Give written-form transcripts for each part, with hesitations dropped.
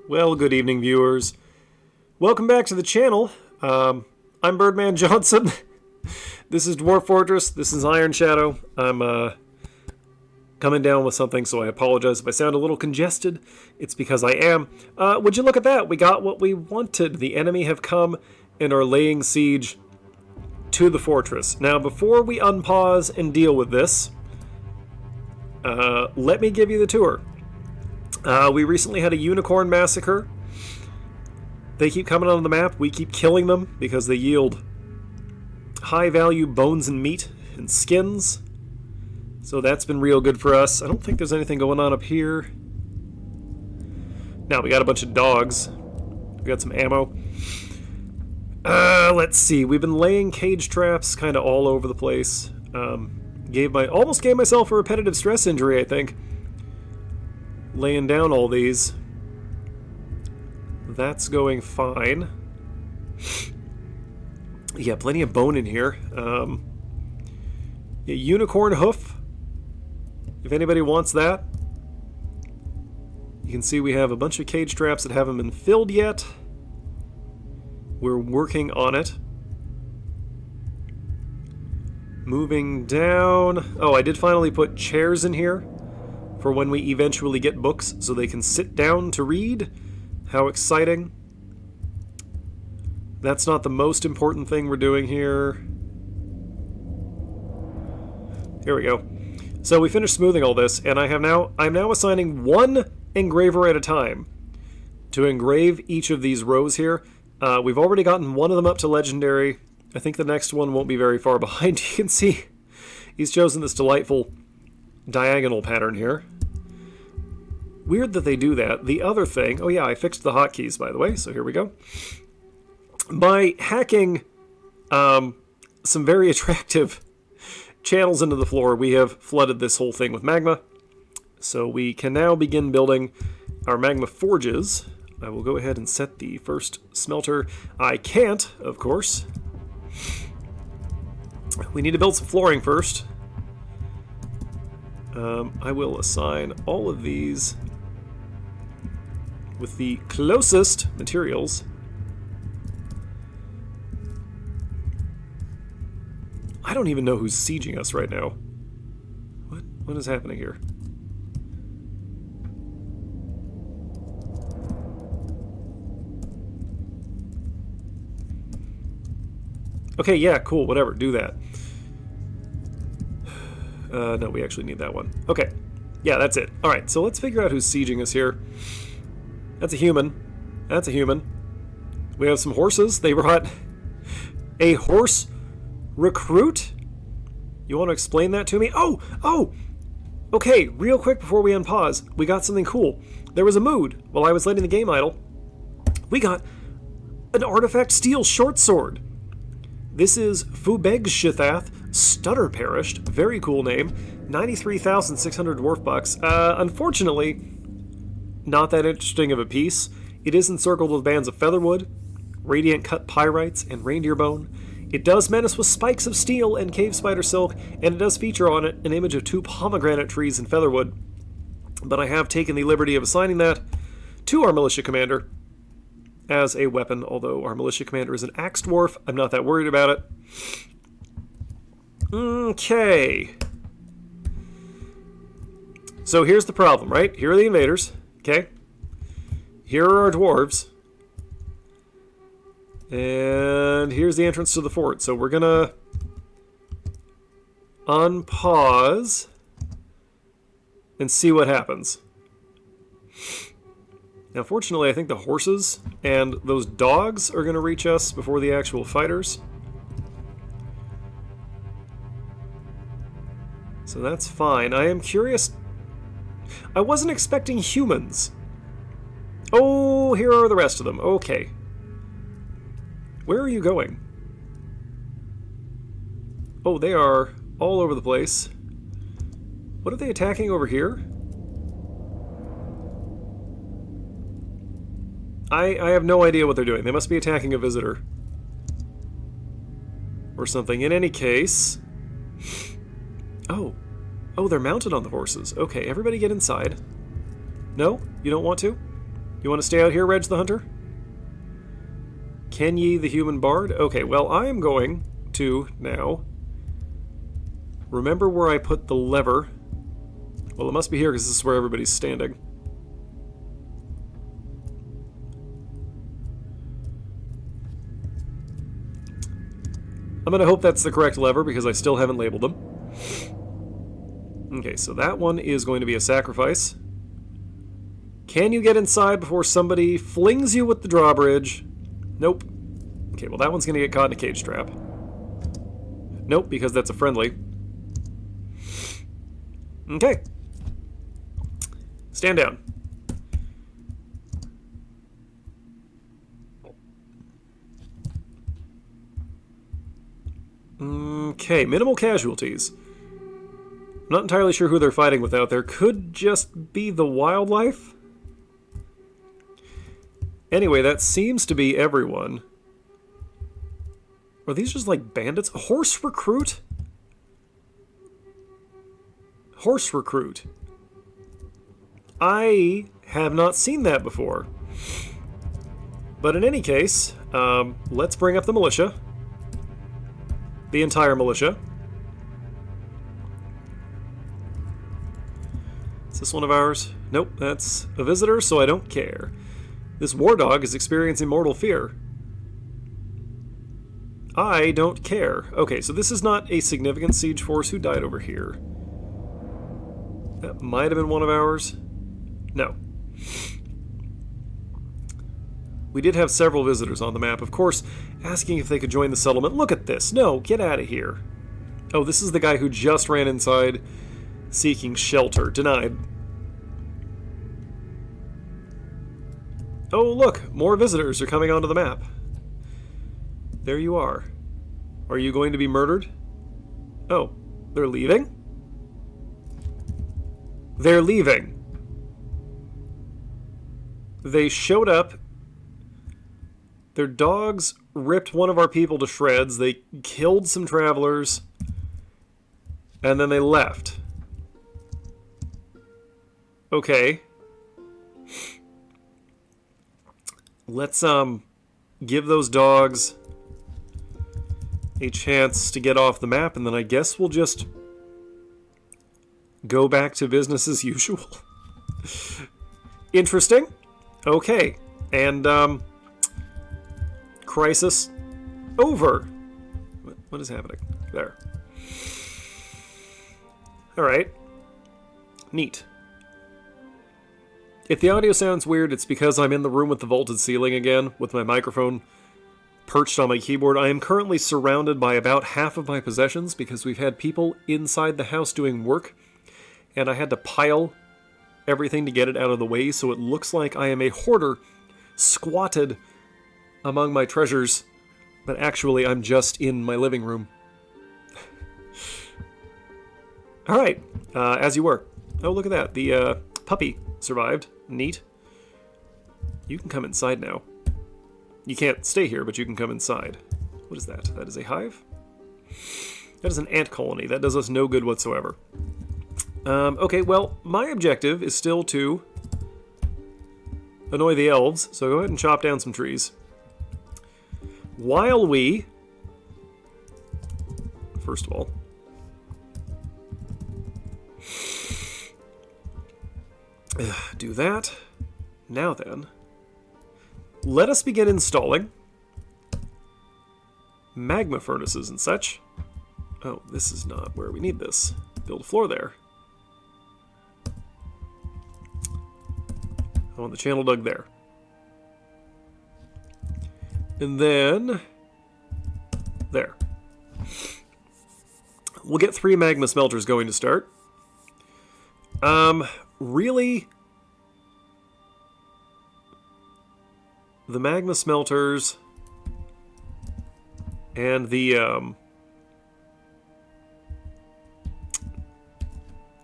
Well, good evening, viewers. Welcome back to the channel. I'm Birdman Johnson. This is Dwarf Fortress. This is Ironshadow. I'm coming down with something, so I apologize if I sound a little congested. It's because I am. Would you look at that? We got what we wanted. The enemy have come and are laying siege to the fortress. Now, before we unpause and deal with this, let me give you the tour. We recently had a unicorn massacre. They keep coming on the map. We keep killing them because they yield high-value bones and meat and skins. So that's been real good for us. I don't think there's anything going on up here. Now, we got a bunch of dogs. We got some ammo. Let's see. We've been laying cage traps kind of all over the place. Almost gave myself a repetitive stress injury, I think. Laying down all these. That's going fine. Yeah, plenty of bone in here. Yeah, unicorn hoof. If anybody wants that. You can see we have a bunch of cage traps that haven't been filled yet. We're working on it. Moving down. Oh, I did finally put chairs in here for when we eventually get books so they can sit down to read. How exciting. That's not the most important thing we're doing here. Here we go. So we finished smoothing all this, and I'm now assigning one engraver at a time to engrave each of these rows here. We've already gotten one of them up to legendary. I think the next one won't be very far behind. You can see he's chosen this delightful diagonal pattern here. Weird that they do that. The other thing... Oh yeah, I fixed the hotkeys, by the way, so here we go. By hacking some very attractive channels into the floor, we have flooded this whole thing with magma. So we can now begin building our magma forges. I will go ahead and set the first smelter. I can't, of course. We need to build some flooring first. I will assign all of these with the closest materials. I don't even know who's sieging us right now. What is happening here? Okay, yeah, cool, whatever, do that. No, we actually need that one. Okay, yeah, that's it. Alright, so let's figure out who's sieging us here. That's a human. That's a human. We have some horses. They brought a horse recruit? You want to explain that to me? Oh! Okay, real quick before we unpause, we got something cool. There was a mood while I was letting the game idle. We got an artifact steel short sword. This is Fubegshthath Stutter Perished. Very cool name. 93,600 dwarf bucks. Unfortunately, not that interesting of a piece. It is encircled with bands of featherwood, radiant cut pyrites, and reindeer bone. It does menace with spikes of steel and cave spider silk, and it does feature on it an image of 2 pomegranate trees and featherwood. But I have taken the liberty of assigning that to our militia commander as a weapon, although our militia commander is an axe dwarf. I'm not that worried about it. Okay. So here's the problem, right? Here are the invaders. Okay. Here are our dwarves. And here's the entrance to the fort. So we're gonna unpause and see what happens. Now, fortunately, I think the horses and those dogs are going to reach us before the actual fighters. So that's fine. I am curious. I wasn't expecting humans. Oh, here are the rest of them. Okay. Where are you going? Oh, they are all over the place. What are they attacking over here? I have no idea what they're doing. They must be attacking a visitor. Or something. In any case... Oh, they're mounted on the horses. Okay, everybody get inside. No? You don't want to? You want to stay out here, Reg the Hunter? Ken Ye the Human Bard? Okay, well, I am going to now remember where I put the lever. Well, it must be here because this is where everybody's standing. I'm going to hope that's the correct lever because I still haven't labeled them. Okay, so that one is going to be a sacrifice. Can you get inside before somebody flings you with the drawbridge? Nope. Okay, well that one's going to get caught in a cage trap. Nope, because that's a friendly. Okay. Stand down. Okay, minimal casualties. I'm not entirely sure who they're fighting with out there. Could just be the wildlife? Anyway, that seems to be everyone. Are these just like bandits? Horse recruit? Horse recruit. I have not seen that before. But in any case, let's bring up the militia. The entire militia. Is this one of ours? Nope, that's a visitor, so I don't care. This war dog is experiencing mortal fear. I don't care. Okay, so this is not a significant siege force. Who died over here? That might have been one of ours. No. We did have several visitors on the map. Of course, asking if they could join the settlement. Look at this. No, get out of here. Oh, this is the guy who just ran inside seeking shelter. Denied. Oh, look. More visitors are coming onto the map. There you are. Are you going to be murdered? Oh, they're leaving? They're leaving. They showed up. Their dogs ripped one of our people to shreds. They killed some travelers. And then they left. Okay. Let's, give those dogs a chance to get off the map, and then I guess we'll just go back to business as usual. Interesting. Okay. And, crisis over. What is happening? There. Alright. Neat. If the audio sounds weird, it's because I'm in the room with the vaulted ceiling again, with my microphone perched on my keyboard. I am currently surrounded by about half of my possessions because we've had people inside the house doing work, and I had to pile everything to get it out of the way, so it looks like I am a hoarder squatted among my treasures, but actually I'm just in my living room. Alright, as you were. Oh, look at that. The puppy survived. Neat. You can come inside now. You can't stay here, but you can come inside. What is that? That is a hive? That is an ant colony. That does us no good whatsoever. Okay, well, my objective is still to annoy the elves, so go ahead and chop down some trees. While we... First of all... do that. Now then, let us begin installing magma furnaces and such. Oh, this is not where we need this. Build a floor there. I want the channel dug there. And then there. We'll get 3 magma smelters going to start. Really, the magma smelters and the,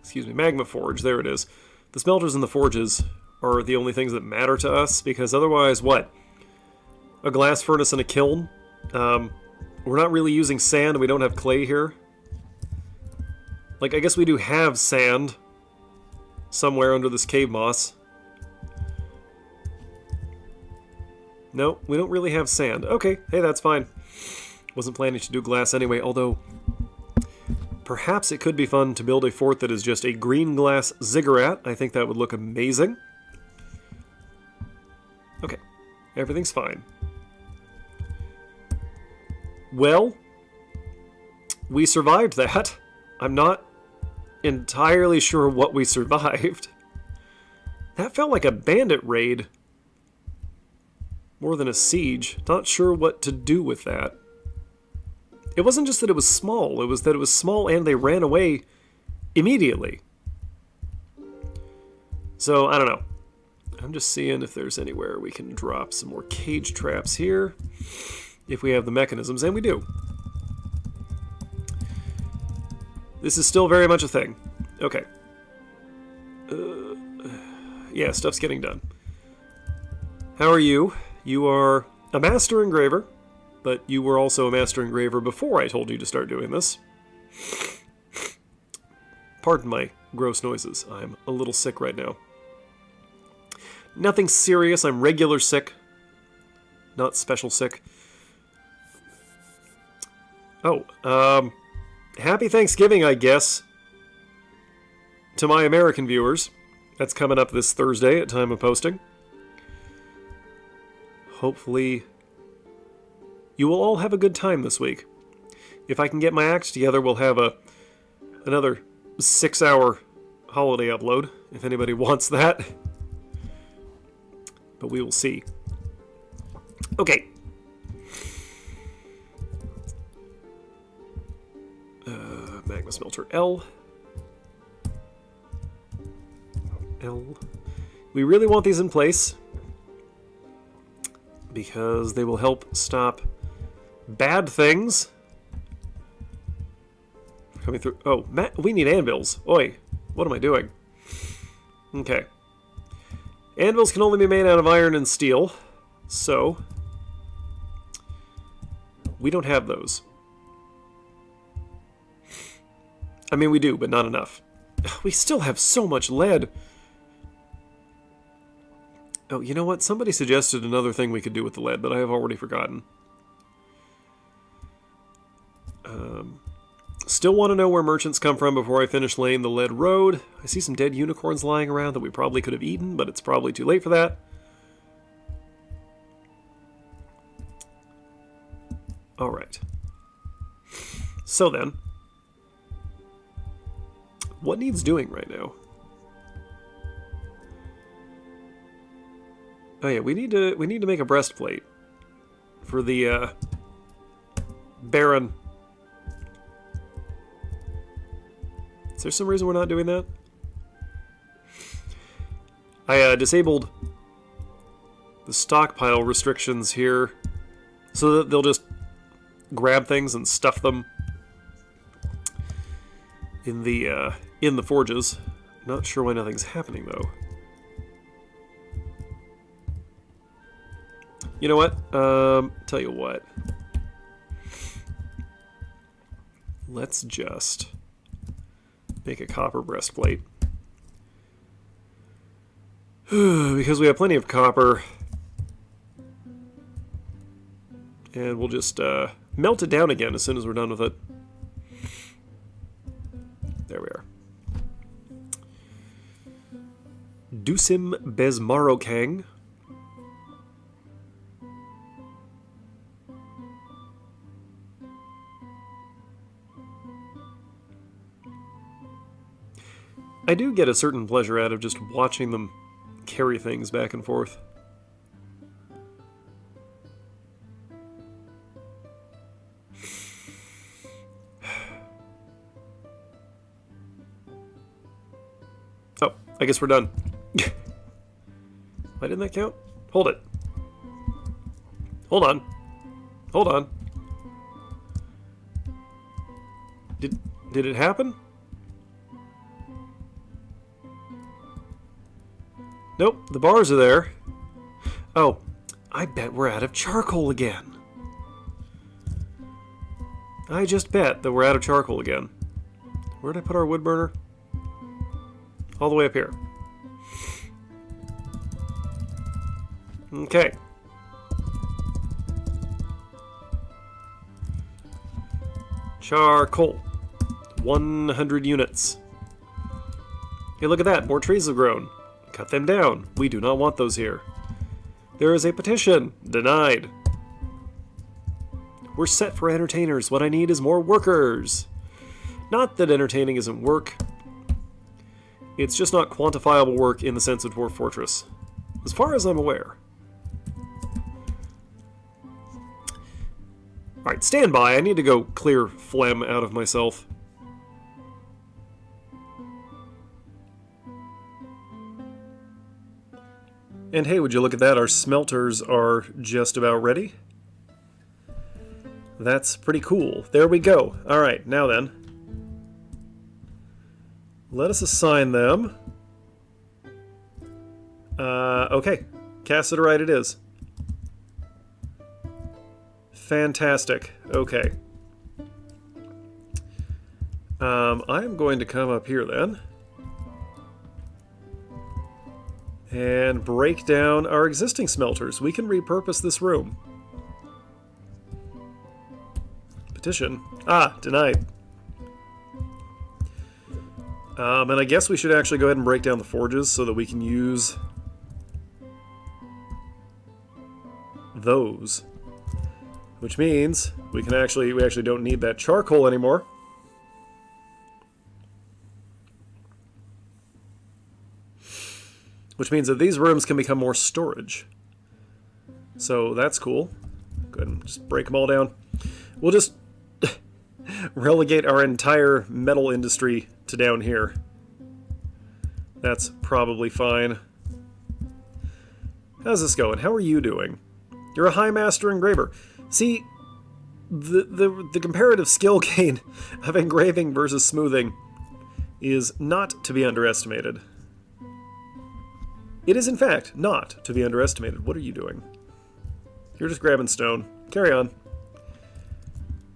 excuse me, magma forge, there it is. The smelters and the forges are the only things that matter to us, because otherwise, what? A glass furnace and a kiln? We're not really using sand, we don't have clay here. Like, I guess we do have sand somewhere under this cave moss. No, we don't really have sand. Okay, hey, that's fine. Wasn't planning to do glass anyway, although perhaps it could be fun to build a fort that is just a green glass ziggurat. I think that would look amazing. Okay, everything's fine. Well, we survived that. I'm not entirely sure what we survived. That felt like a bandit raid more than a siege. Not sure what to do with that. It wasn't just that it was small, it was that it was small and they ran away immediately. So, I don't know. I'm just seeing if there's anywhere we can drop some more cage traps here. If we have the mechanisms, and we do. This is still very much a thing. Okay. Yeah, stuff's getting done. How are you? You are a master engraver, but you were also a master engraver before I told you to start doing this. Pardon my gross noises. I'm a little sick right now. Nothing serious. I'm regular sick. Not special sick. Oh, happy Thanksgiving, I guess, to my American viewers. That's coming up this Thursday at time of posting. Hopefully, you will all have a good time this week. If I can get my act together, we'll have another 6-hour holiday upload, if anybody wants that. But we will see. Okay. Magma smelter L. We really want these in place because they will help stop bad things coming through. Oh, we need anvils. Oi, what am I doing? Okay. Anvils can only be made out of iron and steel, so we don't have those. I mean, we do, but not enough. We still have so much lead. Oh, you know what? Somebody suggested another thing we could do with the lead, but I have already forgotten. Still want to know where merchants come from before I finish laying the lead road. I see some dead unicorns lying around that we probably could have eaten, but it's probably too late for that. Alright. So then, what needs doing right now? Oh yeah, we need to make a breastplate for the Baron. Is there some reason we're not doing that? I disabled the stockpile restrictions here so that they'll just grab things and stuff them in the forges. Not sure why nothing's happening though. You know what? Tell you what. Let's just make a copper breastplate. Because we have plenty of copper. And we'll just melt it down again as soon as we're done with it. There we are. Dusim Bezmarokang. I do get a certain pleasure out of just watching them carry things back and forth. Oh, I guess we're done. Why didn't that count? Hold it. Hold on. Hold on. Did it happen? Nope, the bars are there. Oh, I bet we're out of charcoal again. I just bet that we're out of charcoal again. Where did I put our wood burner? All the way up here. Okay. Charcoal. 100 units. Hey, look at that. More trees have grown. Cut them down. We do not want those here. There is a petition. Denied. We're set for entertainers. What I need is more workers. Not that entertaining isn't work. It's just not quantifiable work in the sense of Dwarf Fortress. As far as I'm aware. Alright, stand by. I need to go clear phlegm out of myself. And hey, would you look at that? Our smelters are just about ready. That's pretty cool. There we go. Alright, now then. Let us assign them. Okay. Cassiterite it is. Fantastic. Okay. I'm going to come up here then. And break down our existing smelters. We can repurpose this room. Petition. Ah, denied. And I guess we should actually go ahead and break down the forges so that we can use those. Which means we actually don't need that charcoal anymore. Which means that these rooms can become more storage. So that's cool. Go ahead and just break them all down. We'll just relegate our entire metal industry to down here. That's probably fine. How's this going? How are you doing? You're a high master engraver. See, the comparative skill gain of engraving versus smoothing is not to be underestimated. It is, in fact, not to be underestimated. What are you doing? You're just grabbing stone. Carry on.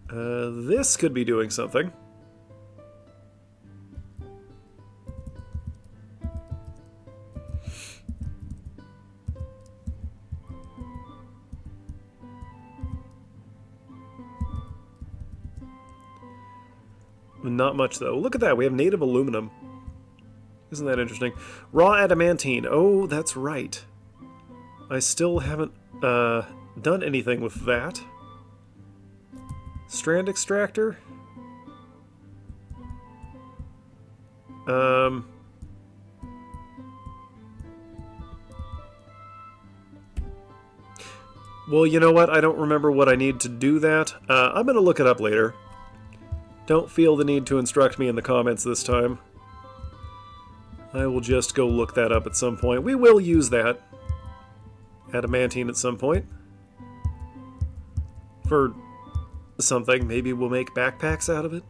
This could be doing something. Not much, though. Look at that. We have native aluminum. Isn't that interesting? Raw adamantine. Oh, that's right. I still haven't done anything with that. Strand extractor? Well, you know what? I don't remember what I need to do that. I'm going to look it up later. Don't feel the need to instruct me in the comments this time. I will just go look that up at some point. We will use that adamantine at some point. For something. Maybe we'll make backpacks out of it.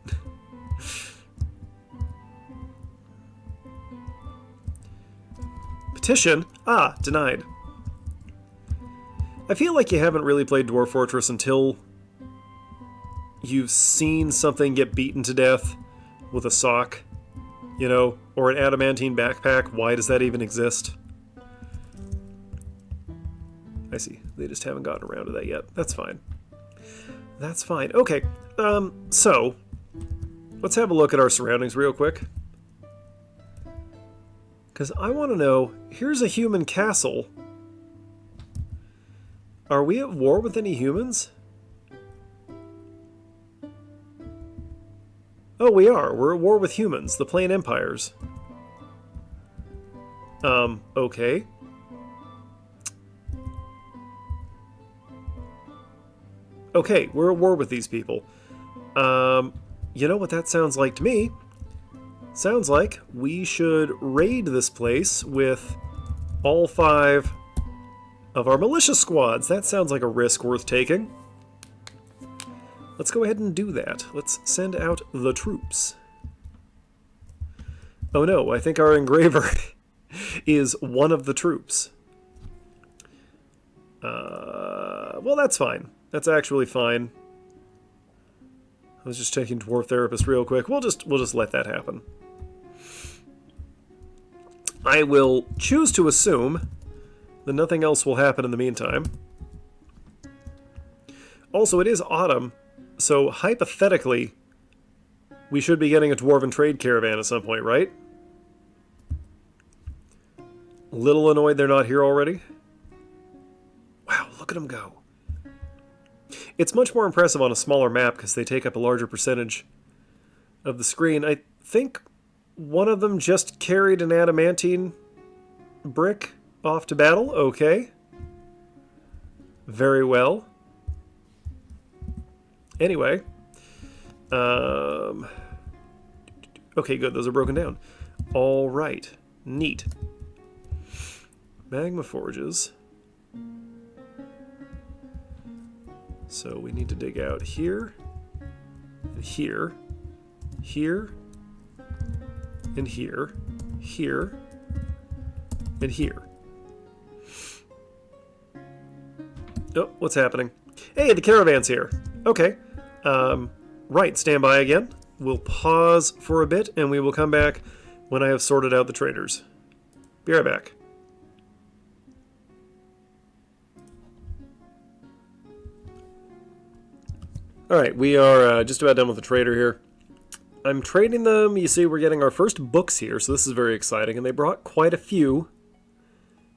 Petition? Ah, denied. I feel like you haven't really played Dwarf Fortress until you've seen something get beaten to death with a sock, you know, or an adamantine backpack. Why does that even exist? I see. They just haven't gotten around to that yet. That's fine. That's fine. Okay, so let's have a look at our surroundings real quick. Because I want to know, here's a human castle. Are we at war with any humans? Oh, we are. We're at war with humans, the Plain Empires. Okay. Okay, we're at war with these people. You know what that sounds like to me? Sounds like we should raid this place with all 5 of our militia squads. That sounds like a risk worth taking. Let's go ahead and do that. Let's send out the troops. Oh no, I think our engraver is one of the troops. Well, that's fine. That's actually fine. I was just checking Dwarf Therapist real quick. We'll just let that happen. I will choose to assume that nothing else will happen in the meantime. Also, it is autumn, so hypothetically, We should be getting a dwarven trade caravan at some point, right? Little annoyed they're not here already. Wow, look at them go. It's much more impressive on a smaller map because they take up a larger percentage of the screen. I think one of them just carried an adamantine brick off to battle. Okay. Very well. Anyway. Okay, good. Those are broken down. All right. Neat. Magma forges. So we need to dig out here, and here, here, and here, here, and here. Oh, what's happening? Hey, the caravan's here. Okay. Right, stand by again. We'll pause for a bit, and we will come back when I have sorted out the traders. Be right back. Alright, we are just about done with the trader here. I'm trading them. You see, we're getting our first books here, so this is very exciting. And they brought quite a few.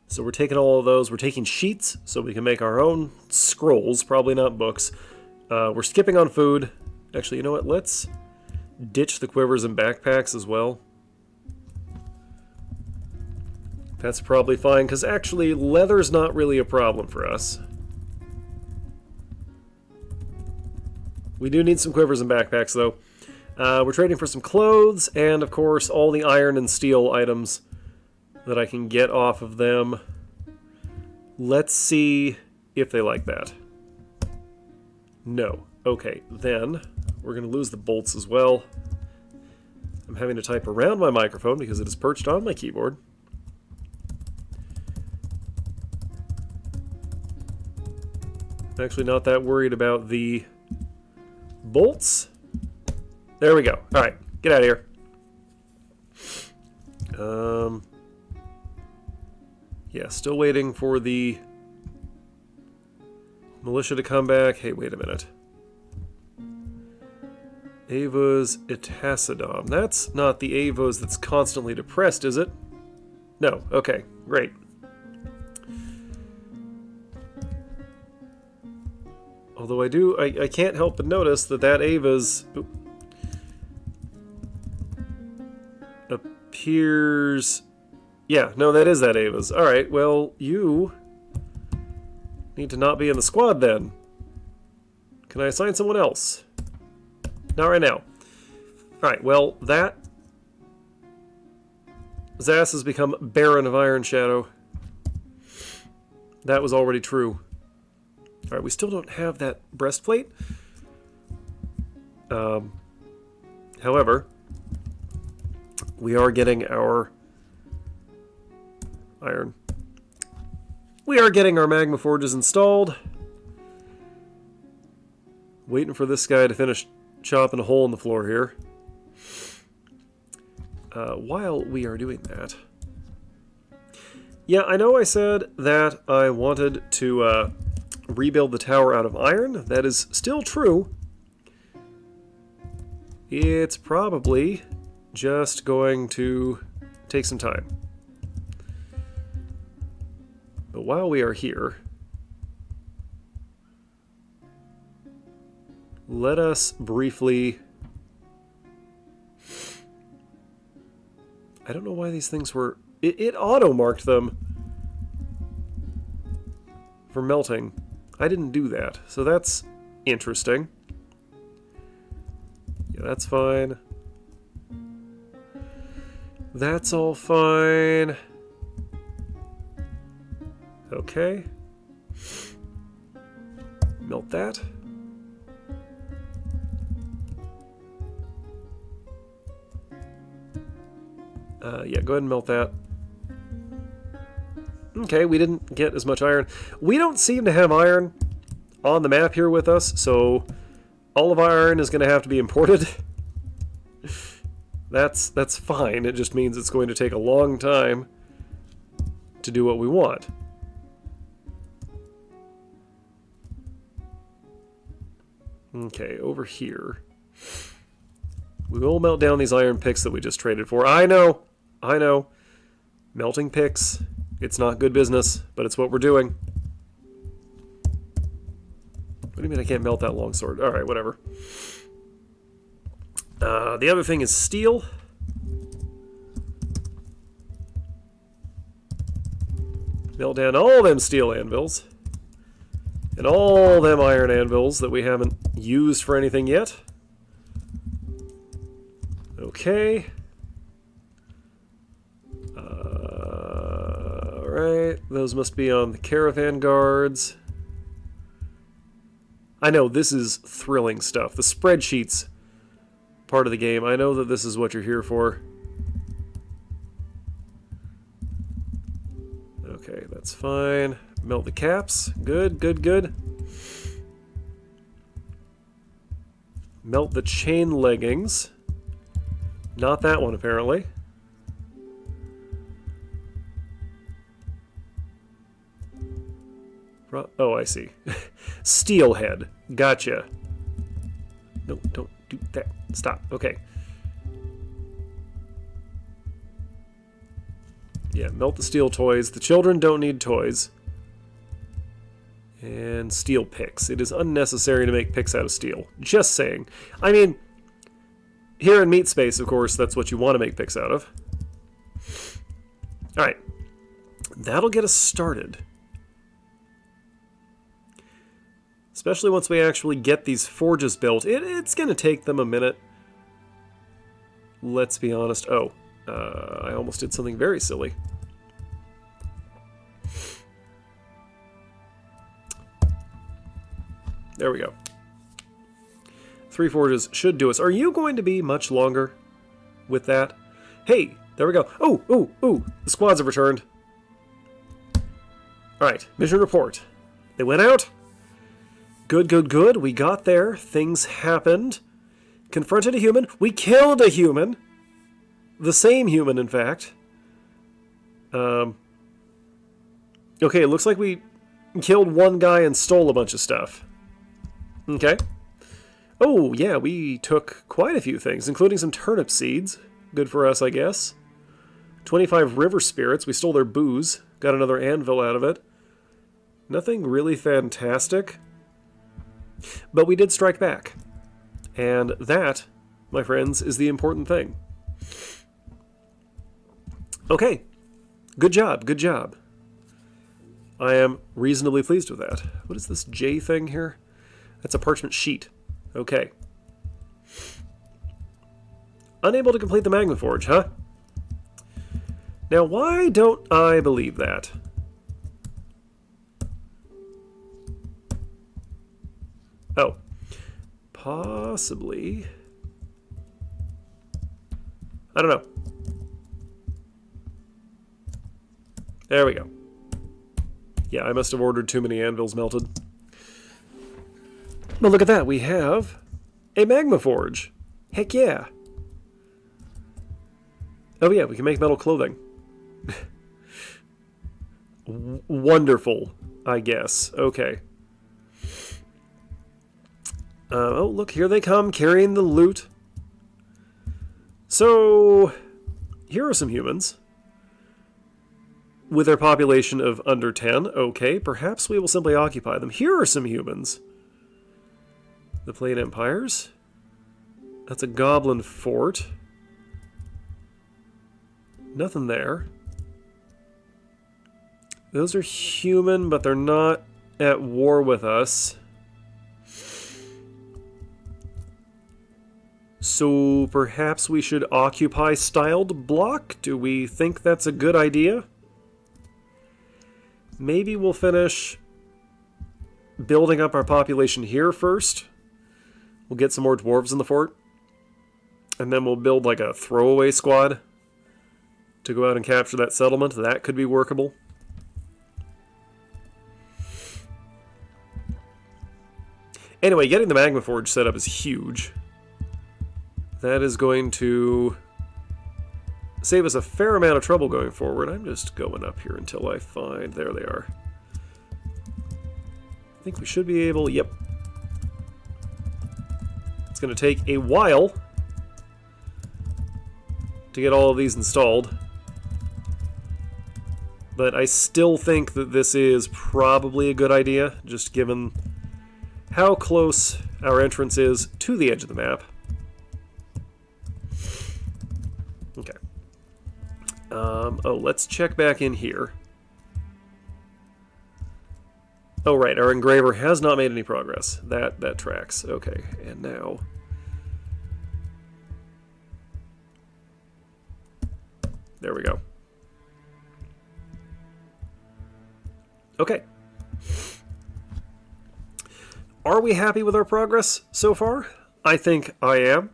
So we're taking all of those. We're taking sheets, so we can make our own scrolls. Probably not books. We're skipping on food. Actually, you know what? Let's ditch the quivers and backpacks as well. That's probably fine, because actually, leather's not really a problem for us. We do need some quivers and backpacks, though. We're trading for some clothes, and of course, all the iron and steel items that I can get off of them. Let's see if they like that. No. Okay, then we're going to lose the bolts as well. I'm having to type around my microphone because it is perched on my keyboard. I'm actually not that worried about the bolts. There we go. Alright, get out of here. Yeah, still waiting for the militia to come back. Hey, wait a minute. Ava's Itacidom. That's not the Avos that's constantly depressed, is it? No. Okay, great. Although I can't help but notice that Ava's appears... Yeah, no, that is that Ava's. Alright, well, you need to not be in the squad then. Can I assign someone else? Not right now. Alright, well, that Zas has become Baron of Ironshadow. That was already true. Alright, we still don't have that breastplate. However, we are getting our iron. We are getting our magma forges installed. Waiting for this guy to finish chopping a hole in the floor here. While we are doing that... Yeah, I know I said that I wanted to rebuild the tower out of iron. That is still true. It's probably just going to take some time. But while we are here, let us briefly... I don't know why these things were... It auto-marked them for melting. I didn't do that, so that's interesting. Yeah, that's fine. That's all fine. Okay. Melt that. Yeah, go ahead and melt that. Okay, we didn't get as much iron. We don't seem to have iron on the map here with us, so all of our iron is going to have to be imported. That's fine. It just means it's going to take a long time to do what we want. Okay, over here. We will melt down these iron picks that we just traded for. I know. I know. Melting picks. It's not good business, but it's what we're doing. What do you mean I can't melt that longsword? Alright, whatever. The other thing is steel. Melt down all them steel anvils. And all them iron anvils that we haven't used for anything yet. Okay. Alright, those must be on the caravan guards. I know, this is thrilling stuff. The spreadsheets part of the game. I know that this is what you're here for. Okay, that's fine. Melt the caps. Good, good, good. Melt the chain leggings. Not that one, apparently. Oh, I see. Steelhead. Gotcha. No, don't do that. Stop. Okay. Yeah, melt the steel toys. The children don't need toys. And steel picks. It is unnecessary to make picks out of steel. Just saying. I mean, here in Meat Space, of course, that's what you want to make picks out of. Alright. That'll get us started. Especially once we actually get these forges built. It's going to take them a minute. Let's be honest. Oh, I almost did something very silly. There we go. 3 forges should do us. Are you going to be much longer with that? Hey, there we go. Oh, oh, oh, the squads have returned. Alright, mission report. They went out. Good, good, good. We got there. Things happened. Confronted a human. We killed a human. The same human, in fact. Okay, it looks like we killed one guy and stole a bunch of stuff. Okay. Oh, yeah, we took quite a few things, including some turnip seeds. Good for us, I guess. 25 river spirits. We stole their booze. Got another anvil out of it. Nothing really fantastic. But we did strike back. And that, my friends, is the important thing. Okay. Good job, good job. I am reasonably pleased with that. What is this J thing here? That's a parchment sheet. Okay. Unable to complete the magma forge, huh? Now, why don't I believe that? Oh. Possibly. I don't know. There we go. Yeah, I must have ordered too many anvils melted. But look at that, we have a magma forge. Heck yeah. Oh yeah, we can make metal clothing. Wonderful, I guess. Okay. Oh, look, here they come, carrying the loot. So, here are some humans. With their population of under 10. Okay, perhaps we will simply occupy them. Here are some humans. The Plate Empires. That's a goblin fort. Nothing there. Those are human, but they're not at war with us. So perhaps we should occupy styled block? Do we think that's a good idea? Maybe we'll finish building up our population here first. We'll get some more dwarves in the fort. And then we'll build like a throwaway squad to go out and capture that settlement. That could be workable. Anyway, getting the magma forge set up is huge. That is going to save us a fair amount of trouble going forward. I'm just going up here until I find... There they are. I think we should be able... Yep. It's going to take a while. to get all of these installed. But I still think that this is probably a good idea, just given how close our entrance is to the edge of the map. Okay. Oh, let's check back in here. Oh, right, our engraver has not made any progress. That tracks. Okay, and now... There we go. Okay. Are we happy with our progress so far? I think I am.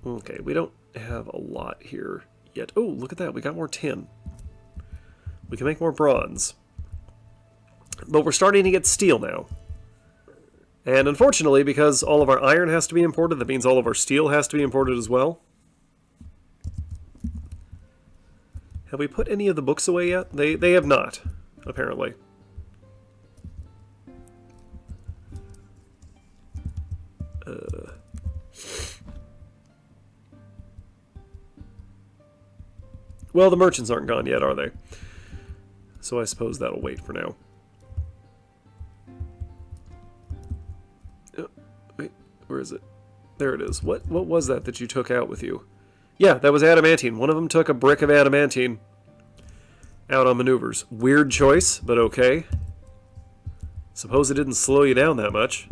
Okay, we don't have a lot here yet. Oh, look at that. We got more tin. We can make more bronze. But we're starting to get steel now. And unfortunately, because all of our iron has to be imported, that means all of our steel has to be imported as well. Have we put any of the books away yet? They have not, apparently. Well, the merchants aren't gone yet, are they? So I suppose that'll wait for now. Wait, where is it? There it is. What was that you took out with you? Yeah, that was adamantine. One of them took a brick of adamantine out on maneuvers. Weird choice, but okay. Suppose it didn't slow you down that much.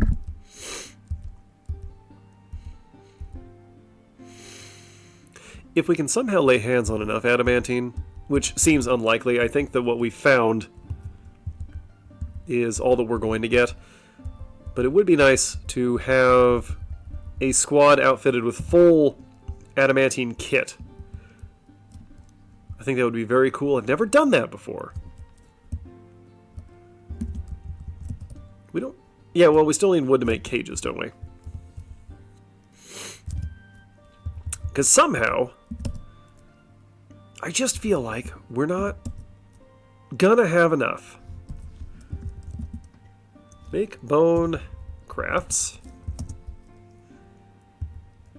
If we can somehow lay hands on enough adamantine, which seems unlikely, I think that what we found is all that we're going to get. But it would be nice to have a squad outfitted with full adamantine kit. I think that would be very cool. I've never done that before. We don't... Yeah, well, we still need wood to make cages, don't we? Because somehow, I just feel like we're not gonna have enough. Make bone crafts.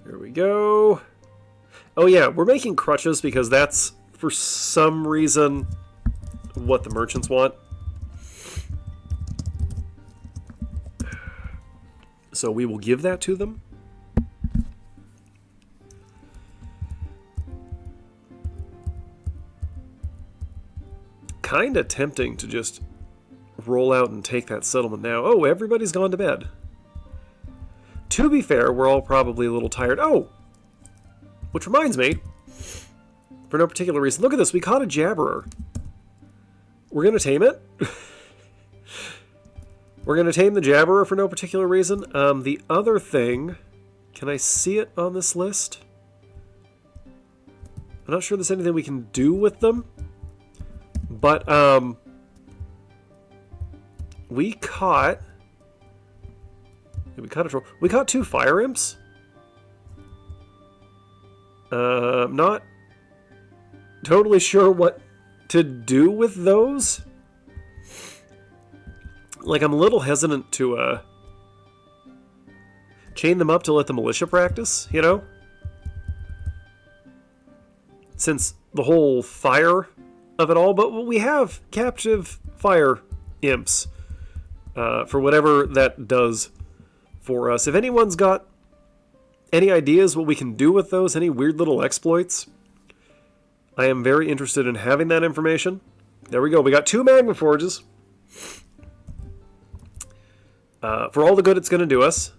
There we go. Oh yeah, we're making crutches because that's, for some reason, what the merchants want. So we will give that to them. Kinda tempting to just roll out and take that settlement now. Oh, everybody's gone to bed. To be fair, we're all probably a little tired. Oh! Which reminds me, for no particular reason, look at this, we caught a jabberer. We're gonna tame it. We're gonna tame the jabberer for no particular reason. The other thing, can I see it on this list? I'm not sure there's anything we can do with them. But, we caught... We caught 2 fire imps. I'm not totally sure what to do with those. Like, I'm a little hesitant to, chain them up to let the militia practice, you know? Since the whole fire of it all, but we have captive fire imps, for whatever that does for us. If anyone's got any ideas what we can do with those, any weird little exploits, I am very interested in having that information. There we go. We got 2 magma forges. For all the good it's going to do us.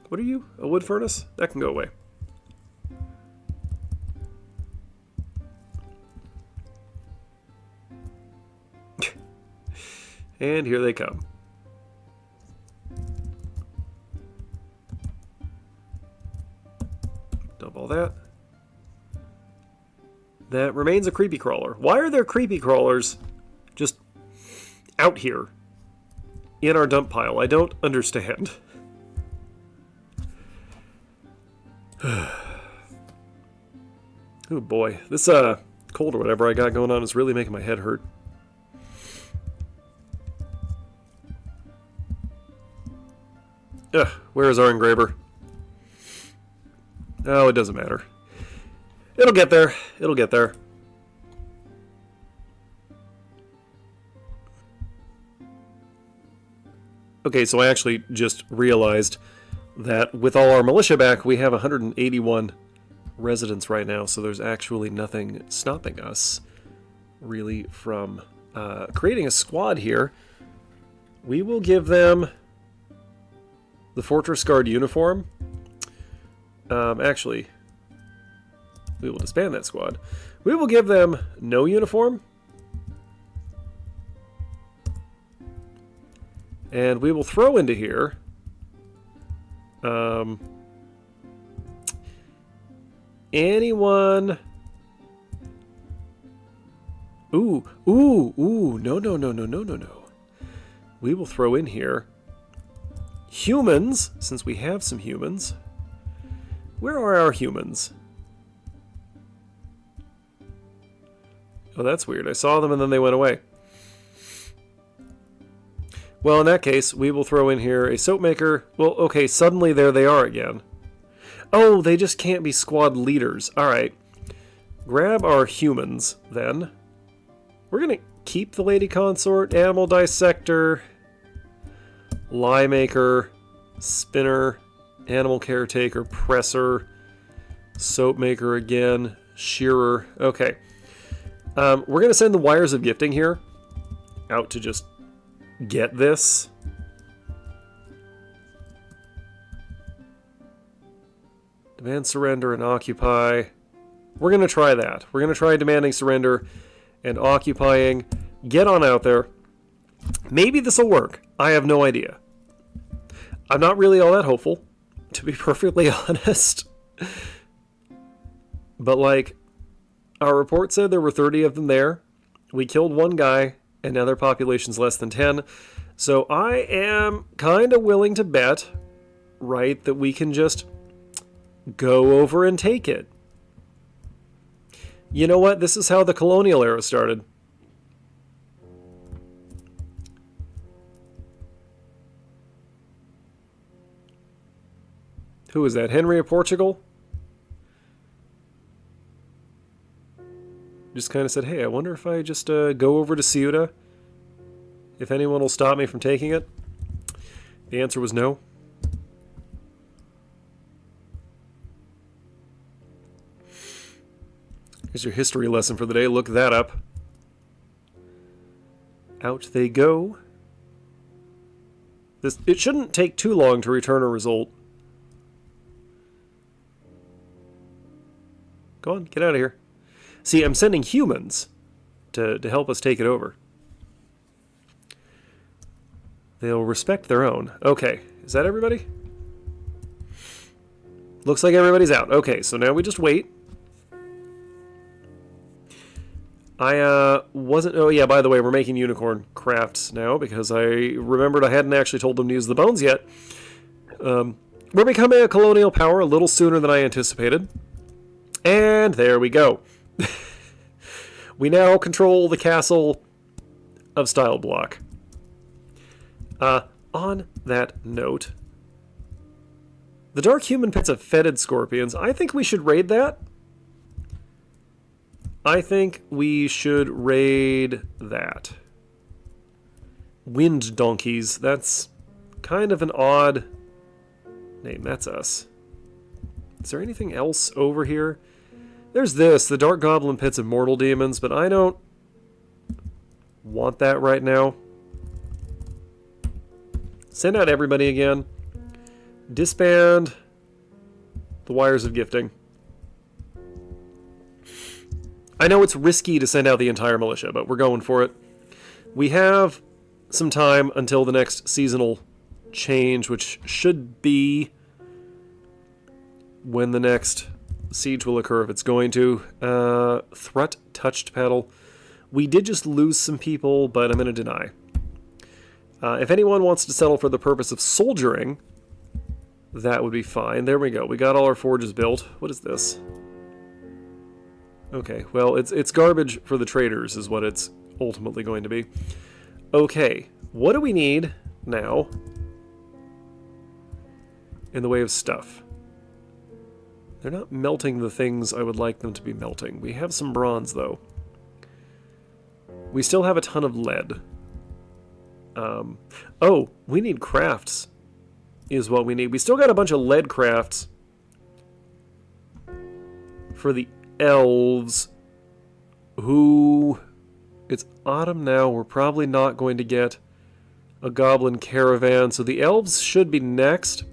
What are you? A wood furnace? That can go away. And here they come. Dump all that. That remains a creepy crawler. Why are there creepy crawlers just out here in our dump pile? I don't understand. Oh boy, this cold or whatever I got going on is really making my head hurt. Ugh, where is our engraver? Oh, it doesn't matter. It'll get there. It'll get there. Okay, so I actually just realized that with all our militia back, we have 181 residents right now, so there's actually nothing stopping us, really, from creating a squad here. We will give them the Fortress Guard uniform. Actually, we will disband that squad. We will give them no uniform. And we will throw into here anyone. Ooh, no. We will throw in here humans, since we have some humans. Where are our humans? Oh, that's weird. I saw them and then they went away. Well, in that case, we will throw in here a soap maker. Well, okay, suddenly there they are again. Oh, they just can't be squad leaders. Alright. Grab our humans, then. We're going to keep the Lady Consort, Animal Dissector, Lie Maker, Spinner, Animal Caretaker, Presser, Soap Maker again, Shearer. Okay. We're going to send the Wires of Gifting here out to just get this. Demand surrender and occupy. We're going to try that. We're going to try demanding surrender and occupying. Get on out there. Maybe this will work. I have no idea. I'm not really all that hopeful, to be perfectly honest. But, like, our report said there were 30 of them there. We killed one guy, and now their population's less than 10. So I am kind of willing to bet, right, that we can just go over and take it. You know what? This is how the colonial era started. Who is that? Henry of Portugal? Just kind of said, hey, I wonder if I just go over to Ceuta, if anyone will stop me from taking it. The answer was no. Here's your history lesson for the day. Look that up. Out they go. It shouldn't take too long to return a result. Go on, get out of here. See, I'm sending humans to help us take it over. They'll respect their own. Okay, is that everybody? Looks like everybody's out. Okay, so now we just wait. I wasn't... Oh, yeah, by the way, we're making unicorn crafts now because I remembered I hadn't actually told them to use the bones yet. We're becoming a colonial power a little sooner than I anticipated. And there we go. We now control the castle of Style Block. On that note, the Dark Human Pits of Fetid Scorpions, I think we should raid that. I think we should raid that. Wind Donkeys, that's kind of an odd name. That's us. Is there anything else over here? There's this, the Dark Goblin Pits of Mortal Demons, but I don't want that right now. Send out everybody again. Disband the Wires of Gifting. I know it's risky to send out the entire militia, but we're going for it. We have some time until the next seasonal change, which should be when the next siege will occur, if it's going to. Threat touched pedal. We did just lose some people, but I'm going to deny. If anyone wants to settle for the purpose of soldiering, that would be fine. There we go. We got all our forges built. What is this? Okay, well, it's garbage for the traders is what it's ultimately going to be. Okay, what do we need now in the way of stuff? They're not melting the things I would like them to be melting. We have some bronze, though. We still have a ton of lead. Oh, we need crafts is what we need. We still got a bunch of lead crafts for the elves who... It's autumn now. We're probably not going to get a goblin caravan, so the elves should be next.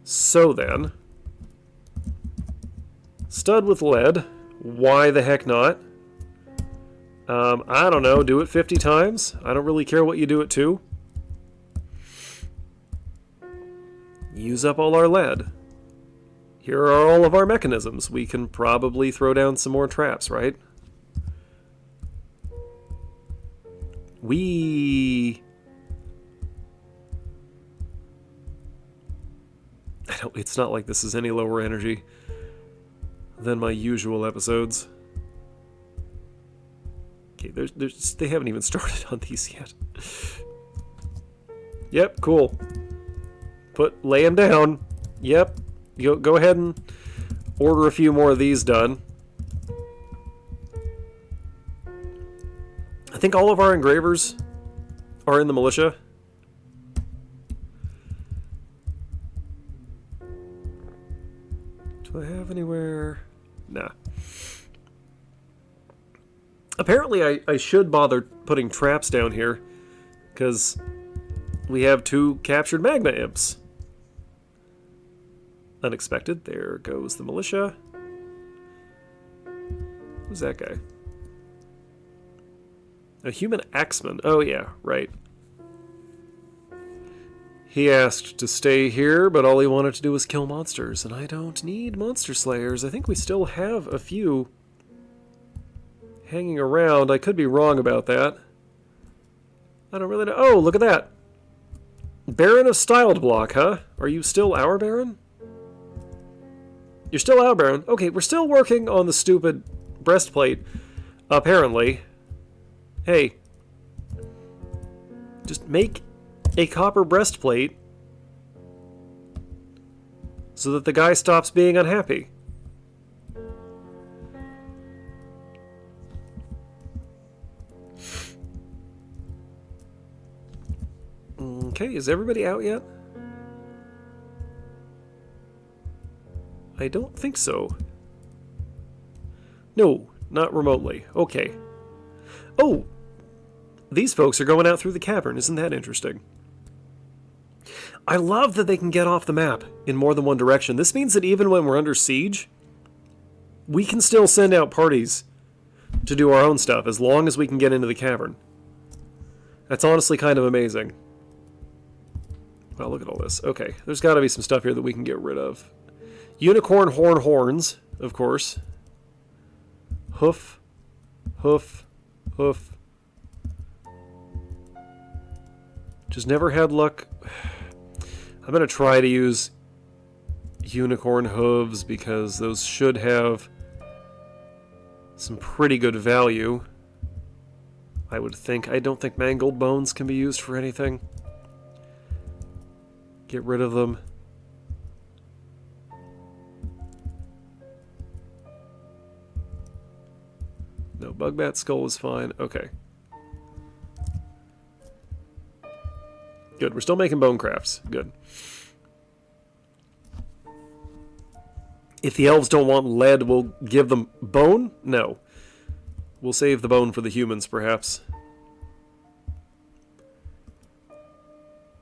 So then, stud with lead. Why the heck not? I don't know. Do it 50 times. I don't really care what you do it to. Use up all our lead. Here are all of our mechanisms. We can probably throw down some more traps, right? It's not like this is any lower energy than my usual episodes. Okay, they haven't even started on these yet. Yep, cool. Lay them down. Yep. Go ahead and order a few more of these done. I think all of our engravers are in the militia. Do I have anywhere? Nah. Apparently I should bother putting traps down here, because we have 2 captured magma imps. Unexpected. There goes the militia. Who's that guy? A human axeman. Oh yeah, right. He asked to stay here, but all he wanted to do was kill monsters, and I don't need monster slayers. I think we still have a few hanging around. I could be wrong about that. I don't really know. Oh, look at that. Baron of Styled Block, huh? Are you still our Baron? You're still our Baron. Okay, we're still working on the stupid breastplate, apparently. Hey, just make a copper breastplate so that the guy stops being unhappy. Okay, is everybody out yet? I don't think so. No, not remotely. Okay. Oh! These folks are going out through the cavern. Isn't that interesting? I love that they can get off the map in more than one direction. This means that even when we're under siege, we can still send out parties to do our own stuff as long as we can get into the cavern. That's honestly kind of amazing. Wow, look at all this. Okay, there's got to be some stuff here that we can get rid of. Unicorn horns, of course. Hoof. Hoof. Hoof. Just never had luck. I'm going to try to use unicorn hooves because those should have some pretty good value, I would think. I don't think mangled bones can be used for anything. Get rid of them. No, bugbat skull is fine. Okay. Good. We're still making bone crafts. Good. If the elves don't want lead, we'll give them bone? No. We'll save the bone for the humans, perhaps.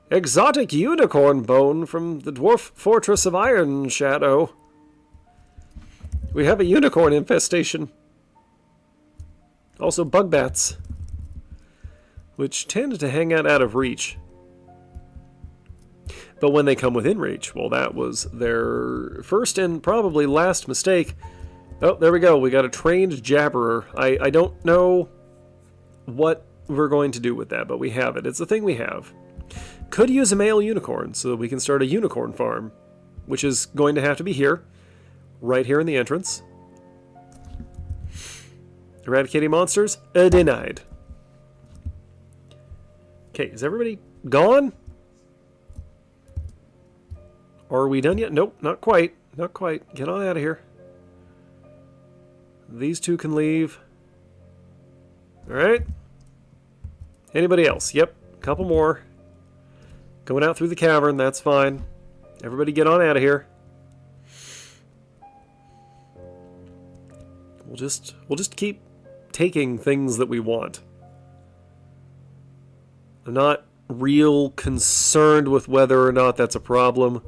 Exotic unicorn bone from the dwarf fortress of Ironshadow. We have a unicorn infestation. Also bugbats, which tend to hang out of reach. But when they come within reach, well, that was their first and probably last mistake. Oh, there we go. We got a trained jabberer. I don't know what we're going to do with that, but we have it. It's a thing we have. Could use a male unicorn so that we can start a unicorn farm, which is going to have to be here, right here in the entrance. Eradicating monsters? Denied. Okay, is everybody gone? Are we done yet? Nope, not quite. Not quite. Get on out of here. These two can leave. Alright. Anybody else? Yep, a couple more. Going out through the cavern, that's fine. Everybody get on out of here. We'll just keep taking things that we want. I'm not real concerned with whether or not that's a problem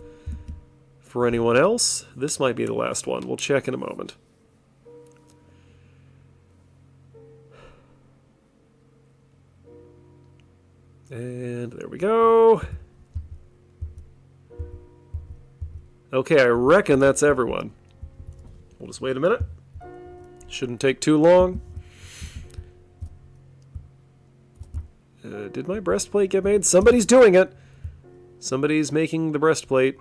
for anyone else. This might be the last one. We'll check in a moment. And there we go. Okay, I reckon that's everyone. We'll just wait a minute. Shouldn't take too long. Did my breastplate get made? Somebody's doing it. Somebody's making the breastplate.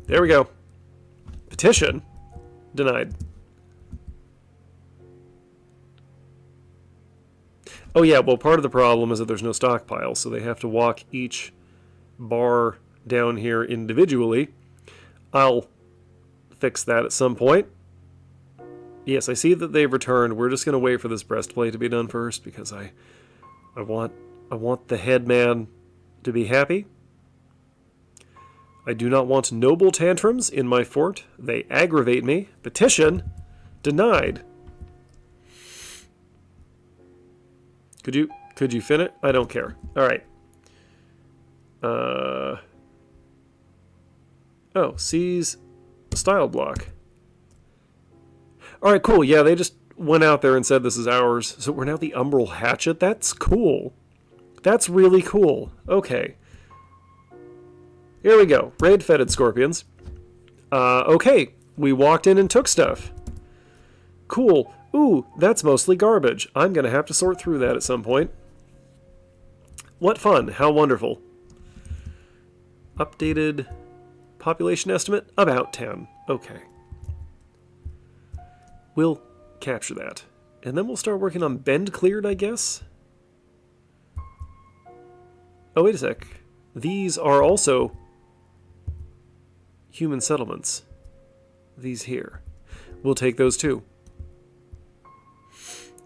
There we go. Petition? Denied. Oh yeah, well part of the problem is that there's no stockpile, so they have to walk each bar down here individually. I'll fix that at some point. Yes, I see that they've returned. We're just going to wait for this breastplate to be done first because I want the headman to be happy. I do not want noble tantrums in my fort. They aggravate me. Petition denied. Could you fin it? I don't care. All right. Oh, seize style block. All right, cool. Yeah, they just went out there and said this is ours. So we're now the Umbral Hatchet. That's cool. That's really cool. Okay. Here we go. Raid-fetid scorpions. Okay. We walked in and took stuff. Cool. Ooh, that's mostly garbage. I'm going to have to sort through that at some point. What fun. How wonderful. Updated population estimate? About 10. Okay. We'll capture that. And then we'll start working on Bend Cleared, I guess? Oh, wait a sec. These are also human settlements. These here. We'll take those too.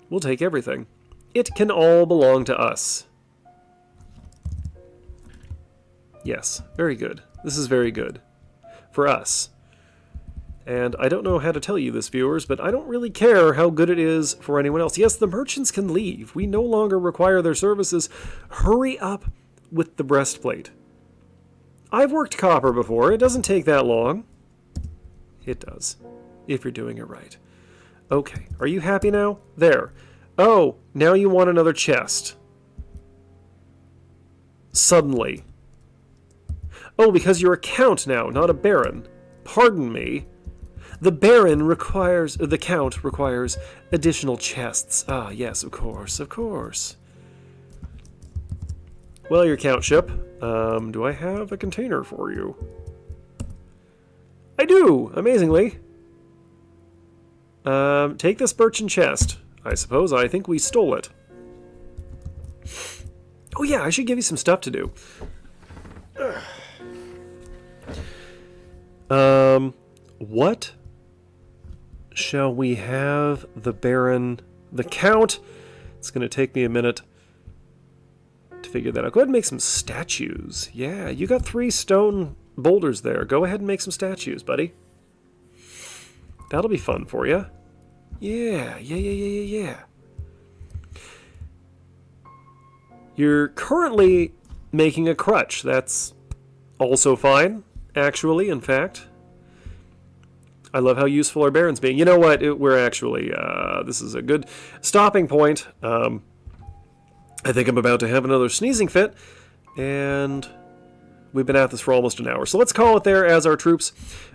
We'll take everything. It can all belong to us. Yes, very good. This is very good. For us. And I don't know how to tell you this, viewers, but I don't really care how good it is for anyone else. Yes, the merchants can leave. We no longer require their services. Hurry up with the breastplate. I've worked copper before. It doesn't take that long. It does, if you're doing it right. Okay, are you happy now? There. Oh, now you want another chest. Suddenly. Oh, because you're a count now, not a baron. Pardon me. The baron requires... The count requires additional chests. Ah, yes, of course, of course. Well, your countship. Do I have a container for you? I do, amazingly. Take this birchen chest. I suppose I think we stole it. Oh yeah, I should give you some stuff to do. What shall we have the Baron... The Count? It's going to take me a minute to figure that out. Go ahead and make some statues. Yeah, you got 3 stone boulders there. Go ahead and make some statues, buddy. That'll be fun for you. Yeah. You're currently making a crutch. That's also fine, actually, in fact. I love how useful our barons being. You know what? We're actually... this is a good stopping point. I think I'm about to have another sneezing fit, and we've been at this for almost an hour. So let's call it there as our troops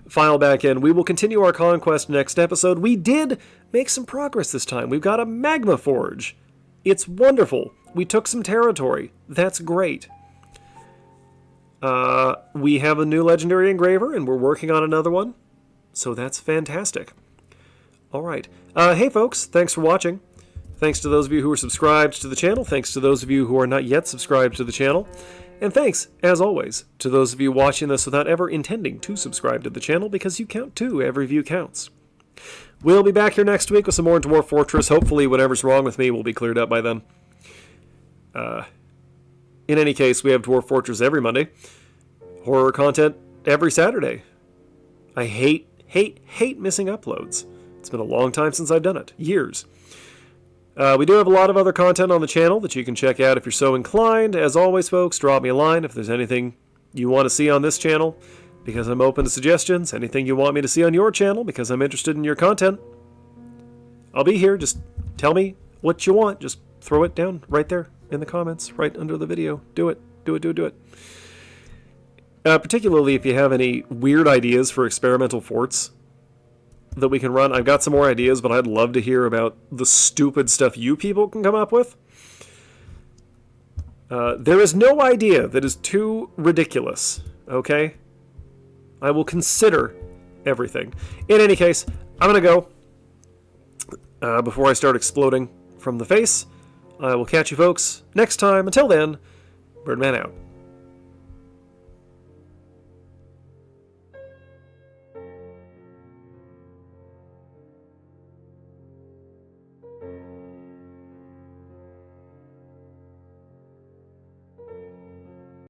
file back in. We will continue our conquest next episode. We did make some progress this time. We've got a magma forge. It's wonderful. We took some territory. That's great. We have a new legendary engraver, and we're working on another one. So that's fantastic. All right. Hey, folks, thanks for watching. Thanks to those of you who are subscribed to the channel. Thanks to those of you who are not yet subscribed to the channel. And thanks, as always, to those of you watching this without ever intending to subscribe to the channel, because you count too. Every view counts. We'll be back here next week with some more Dwarf Fortress. Hopefully whatever's wrong with me will be cleared up by then. In any case, we have Dwarf Fortress every Monday. Horror content every Saturday. I hate missing uploads. It's been a long time since I've done it. Years. We do have a lot of other content on the channel that you can check out if you're so inclined. As always, folks, drop me a line if there's anything you want to see on this channel, because I'm open to suggestions. Anything you want me to see on your channel, because I'm interested in your content. I'll be here. Just tell me what you want. Just throw it down right there in the comments, right under the video. Do it. Do it, do it, do it. Particularly if you have any weird ideas for experimental forts that we can run. I've got some more ideas, but I'd love to hear about the stupid stuff you people can come up with. There is no idea that is too ridiculous, okay? I will consider everything. In any case, I'm going to go before I start exploding from the face. I will catch you folks next time. Until then, Birdman out.